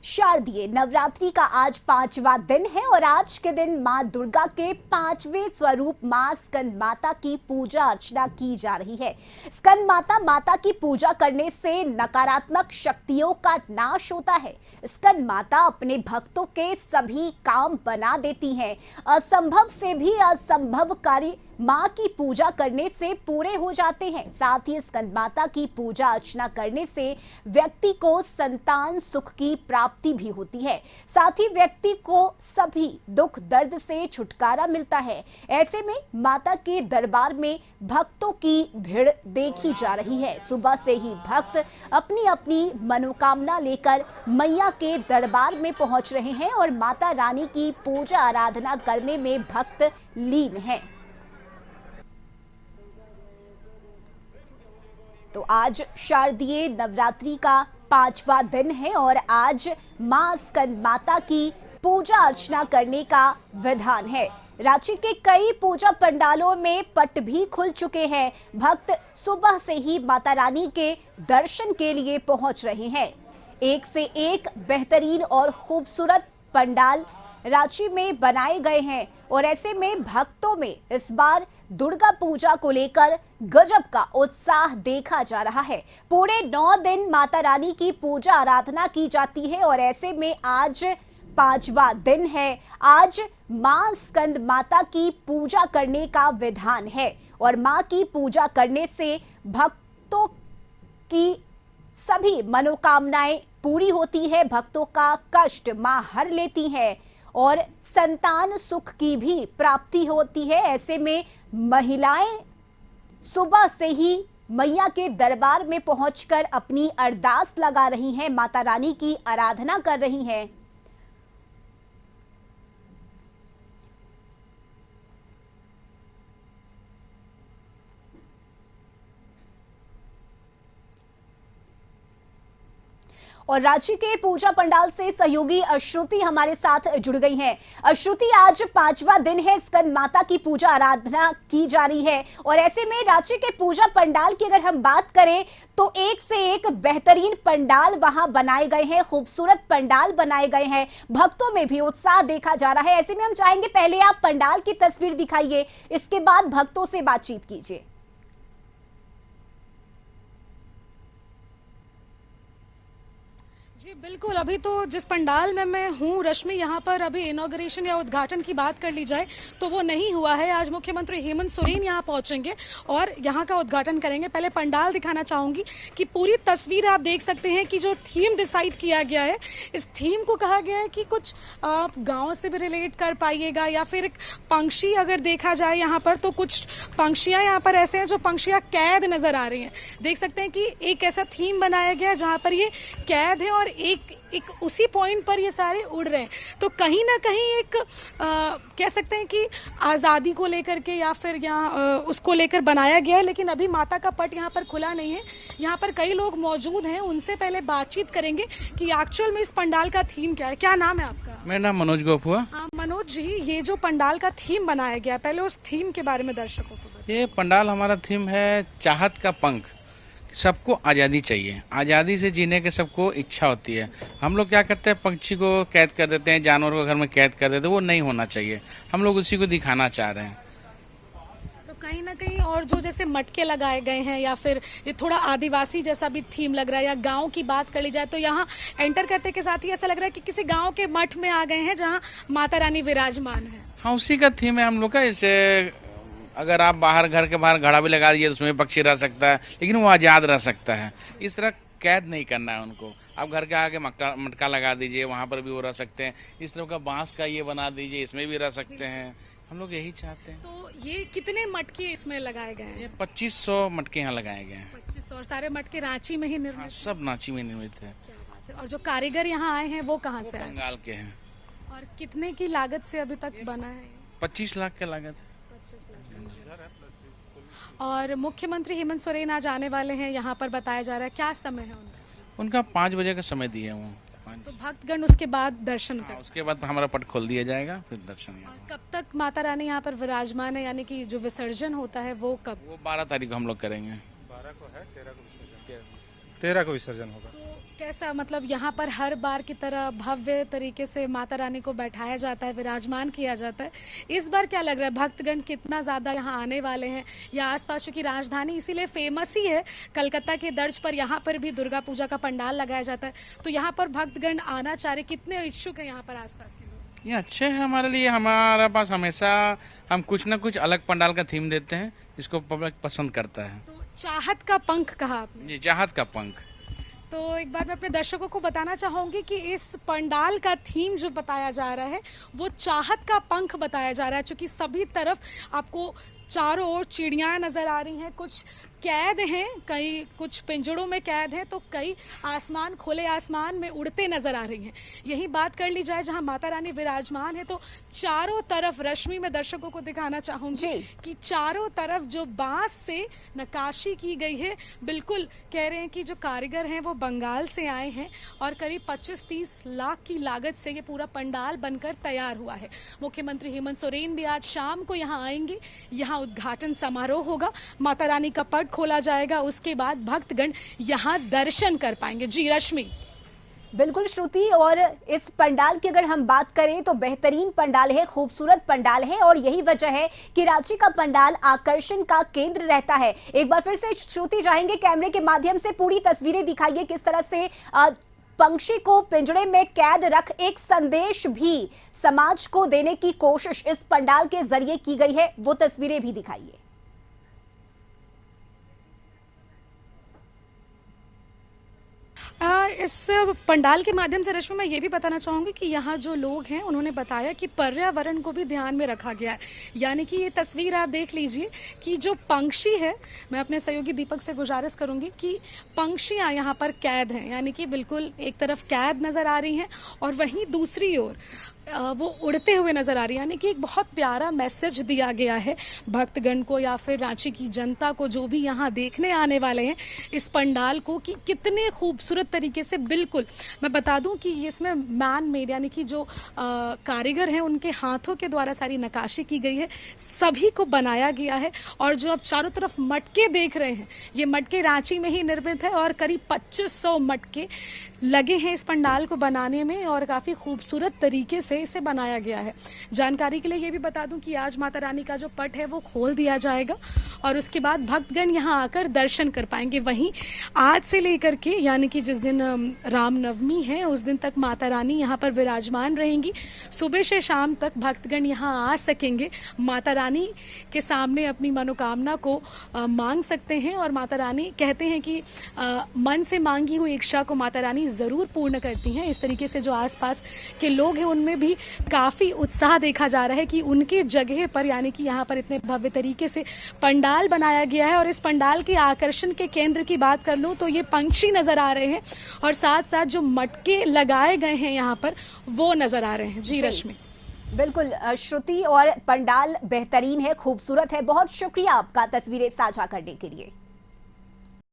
शारदीय नवरात्रि का आज 5वां दिन है और आज के दिन मां दुर्गा के 5वें स्वरूप मां स्कंद माता की पूजा अर्चना की जा रही है। स्कंद माता की पूजा करने से नकारात्मक शक्तियों का नाश होता है। स्कंद माता अपने भक्तों के सभी काम बना देती हैं। असंभव से भी असंभव कार्य मां की पूजा करने से पूरे हो जाते हैं। साथ ही स्कंद माता की पूजा अर्चना करने से व्यक्ति को संतान सुख की प्राप्ति भी होती है। साथ ही व्यक्ति को सभी दुख दर्द से छुटकारा मिलता है। ऐसे में माता के दरबार में भक्तों की भीड़ देखी जा रही है। सुबह से ही भक्त अपनी अपनी मनोकामना लेकर मैया के दरबार में पहुंच रहे हैं और माता रानी की पूजा आराधना करने में भक्त लीन हैं। तो आज शारदीय नवरात्रि का 5वां दिन है और आज मां स्कंद माता की पूजा अर्चना करने का विधान है। रांची के कई पूजा पंडालों में पट भी खुल चुके हैं। भक्त सुबह से ही माता रानी के दर्शन के लिए पहुंच रहे हैं। एक से एक बेहतरीन और खूबसूरत पंडाल रांची में बनाए गए हैं और ऐसे में भक्तों में इस बार दुर्गा पूजा को लेकर गजब का उत्साह देखा जा रहा है। पूरे 9 दिन माता रानी की पूजा आराधना की जाती है और ऐसे में आज 5वां दिन है। आज मां स्कंद माता की पूजा करने का विधान है और मां की पूजा करने से भक्तों की सभी मनोकामनाएं पूरी होती है। भक्तों का कष्ट मां हर लेती है और संतान सुख की भी प्राप्ति होती है। ऐसे में महिलाएं सुबह से ही मैया के दरबार में पहुंचकर अपनी अरदास लगा रही हैं, माता रानी की आराधना कर रही हैं। और रांची के पूजा पंडाल से सहयोगी अश्रुति हमारे साथ जुड़ गई हैं। अश्रुति, आज 5वां दिन है, स्कंद माता की पूजा आराधना की जा रही है और ऐसे में रांची के पूजा पंडाल की अगर हम बात करें तो एक से एक बेहतरीन पंडाल वहां बनाए गए हैं, खूबसूरत पंडाल बनाए गए हैं। भक्तों में भी उत्साह देखा जा रहा है। ऐसे में हम चाहेंगे पहले आप पंडाल की तस्वीर दिखाइए, इसके बाद भक्तों से बातचीत कीजिए। जी बिल्कुल, अभी तो जिस पंडाल में मैं हूँ रश्मि, यहाँ पर अभी इनॉग्रेशन या उद्घाटन की बात कर ली जाए तो वो नहीं हुआ है। आज मुख्यमंत्री हेमंत सोरेन यहाँ पहुँचेंगे और यहाँ का उद्घाटन करेंगे। पहले पंडाल दिखाना चाहूँगी कि पूरी तस्वीर आप देख सकते हैं कि जो थीम डिसाइड किया गया है, इस थीम को कहा गया है कि कुछ आप गाँव से भी रिलेट कर पाइएगा या फिर एक पंक्षी अगर देखा जाए यहाँ पर तो कुछ पंक्षियाँ यहाँ पर ऐसे हैं जो पंक्षियाँ कैद नजर आ रही हैं। देख सकते हैं कि एक ऐसा थीम बनाया गया है जहाँ पर ये कैद है और एक उसी पॉइंट पर ये सारे उड़ रहे हैं। तो कहीं ना कहीं एक कह सकते हैं कि आज़ादी को लेकर के या फिर यहाँ उसको लेकर बनाया गया है। लेकिन अभी माता का पट यहाँ पर खुला नहीं है। यहाँ पर कई लोग मौजूद हैं, उनसे पहले बातचीत करेंगे कि एक्चुअल में इस पंडाल का थीम क्या है। क्या नाम है आपका? मेरा नाम मनोज गोपुआ। हाँ मनोज जी, ये जो पंडाल का थीम बनाया गया, पहले उस थीम के बारे में दर्शकों को बताइए। ये पंडाल हमारा थीम है चाहत का पंख। सबको आज़ादी चाहिए, आज़ादी से जीने की सबको इच्छा होती है। हम लोग क्या करते हैं, पक्षी को कैद कर देते हैं, जानवर को घर में कैद कर देते हैं, वो नहीं होना चाहिए। हम लोग उसी को दिखाना चाह रहे हैं। तो कहीं ना कहीं और जो जैसे मटके लगाए गए हैं या फिर ये थोड़ा आदिवासी जैसा भी थीम लग रहा है, या गांव की बात कर ली जाए तो यहाँ एंटर करते के साथ ही ऐसा लग रहा है कि किसी गांव के मठ में आ गए हैं जहाँ माता रानी विराजमान है। हाँ, उसी का थीम है हम लोग का। जैसे अगर आप बाहर, घर के बाहर घड़ा भी लगा दीजिए तो उसमें पक्षी रह सकता है, लेकिन वो आज़ाद रह सकता है। इस तरह कैद नहीं करना है उनको। आप घर के आगे मटका लगा दीजिए, वहाँ पर भी वो रह सकते हैं। इस तरह का बांस का ये बना दीजिए, इसमें भी रह सकते हैं। हम लोग यही चाहते हैं। तो ये कितने मटके इसमें लगाए गए हैं? ये 2500 मटके यहाँ लगाए गए हैं। 2500। और सारे मटके रांची में ही निर्मित? हाँ, सब रांची में निर्मित है। क्या बात है। और जो कारीगर यहाँ आए हैं वो कहाँ से आए? बंगाल के हैं। और कितने की लागत से अभी तक बना है? 25 लाख की लागत है। और मुख्यमंत्री हेमंत सोरेन आज आने वाले हैं, यहाँ पर बताया जा रहा है। क्या समय है उनका 5 बजे का समय दिया वो। तो भक्तगण उसके बाद दर्शन कर, उसके बाद हमारा पट खोल दिया जाएगा, फिर दर्शन। कब तक माता रानी यहाँ पर विराजमान है, यानी कि जो विसर्जन होता है वो कब? वो 12 तारीख को हम लोग करेंगे। 12 को है, 13 को विसर्जन होगा। तो कैसा, मतलब यहाँ पर हर बार की तरह भव्य तरीके से माता रानी को बैठाया जाता है, विराजमान किया जाता है। इस बार क्या लग रहा है, भक्तगण कितना ज्यादा यहाँ आने वाले हैं? या आसपास चूंकि राजधानी इसीलिए फेमस ही है कलकत्ता के दर्ज पर, यहाँ पर भी दुर्गा पूजा का पंडाल लगाया जाता है, तो यहाँ पर भक्तगण आना चाह रहे, कितने इच्छुक है यहाँ पर आसपास के लोग? ये अच्छे हैं हमारे लिए। हमारे पास हमेशा हम कुछ ना कुछ अलग पंडाल का थीम देते हैं, इसको पब्लिक पसंद करता है। तो चाहत का पंख कहा आपने। जी, चाहत का पंख। तो एक बार मैं अपने दर्शकों को बताना चाहूंगी कि इस पंडाल का थीम जो बताया जा रहा है वो चाहत का पंख बताया जा रहा है, क्योंकि सभी तरफ आपको चारों ओर चिड़ियां नजर आ रही हैं, कुछ कैद हैं, कई कुछ पिंजड़ों में कैद हैं, तो कई आसमान, खुले आसमान में उड़ते नजर आ रही हैं। यही बात कर ली जाए जहां माता रानी विराजमान है, तो चारों तरफ रश्मि में दर्शकों को दिखाना चाहूंगी कि चारों तरफ जो बांस से नक्काशी की गई है, बिल्कुल कह रहे हैं कि जो कारीगर हैं वो बंगाल से आए हैं और करीब 25-30 लाख की लागत से ये पूरा पंडाल बनकर तैयार हुआ है। मुख्यमंत्री हेमंत सोरेन भी आज शाम को यहाँ आएंगे, यहाँ उद्घाटन समारोह होगा, माता रानी का पट खोला जाएगा, उसके बाद भक्तगण यहाँ दर्शन कर पाएंगे। जी रश्मि। बिल्कुल श्रुति, और इस पंडाल की अगर हम बात करें तो बेहतरीन पंडाल है, खूबसूरत पंडाल है, और यही वजह है कि रांची का पंडाल आकर्षण का केंद्र रहता है। एक बार फिर से श्रुति चाहेंगे कैमरे के माध्यम से पूरी तस्वीरें दिखाइए, किस तरह से पंक्षी को पिंजड़े में कैद रख एक संदेश भी समाज को देने की कोशिश इस पंडाल के जरिए की गई है, वो तस्वीरें भी दिखाइए। इस पंडाल के माध्यम से रश्मि मैं ये भी बताना चाहूँगी कि यहाँ जो लोग हैं उन्होंने बताया कि पर्यावरण को भी ध्यान में रखा गया है। यानी कि ये तस्वीर आप देख लीजिए कि जो पंक्षी है, मैं अपने सहयोगी दीपक से गुजारिश करूँगी कि पंक्षियाँ यहाँ पर कैद हैं, यानी कि बिल्कुल एक तरफ कैद नज़र आ रही हैं और वहीं दूसरी ओर वो उड़ते हुए नजर आ रही है। यानी कि एक बहुत प्यारा मैसेज दिया गया है भक्तगण को या फिर रांची की जनता को, जो भी यहाँ देखने आने वाले हैं इस पंडाल को, कि कितने खूबसूरत तरीके से, बिल्कुल मैं बता दूं कि इसमें मैन मेड यानी कि जो कारीगर हैं उनके हाथों के द्वारा सारी नक्काशी की गई है, सभी को बनाया गया है। और जो आप चारों तरफ मटके देख रहे हैं, ये मटके रांची में ही निर्मित है और करीब 2500 मटके लगे हैं इस पंडाल को बनाने में और काफ़ी खूबसूरत तरीके से इसे बनाया गया है। जानकारी के लिए ये भी बता दूं कि आज माता रानी का जो पट है वो खोल दिया जाएगा और उसके बाद भक्तगण यहाँ आकर दर्शन कर पाएंगे। वहीं आज से लेकर के, यानी कि जिस दिन रामनवमी है उस दिन तक माता रानी यहाँ पर विराजमान रहेंगी। सुबह से शाम तक भक्तगण यहाँ आ सकेंगे, माता रानी के सामने अपनी मनोकामना को मांग सकते हैं और माता रानी कहते हैं कि मन से मांगी हुई इच्छा को माता रानी जरूर पूर्ण करती हैं। इस तरीके से जो आसपास के लोग हैं उनमें भी काफी उत्साह देखा जा रहा है कि उनके जगह पर, यानी कि यहाँ पर इतने भव्य तरीके से पंडाल बनाया गया है। और इस पंडाल के आकर्षण के केंद्र की बात कर लूं तो ये पंक्षी नजर आ रहे हैं और साथ साथ जो मटके लगाए गए हैं यहाँ पर वो नजर आ रहे हैं। जी रश्मि। बिल्कुल श्रुति, और पंडाल बेहतरीन है, खूबसूरत है। बहुत शुक्रिया आपका तस्वीरें साझा करने के लिए।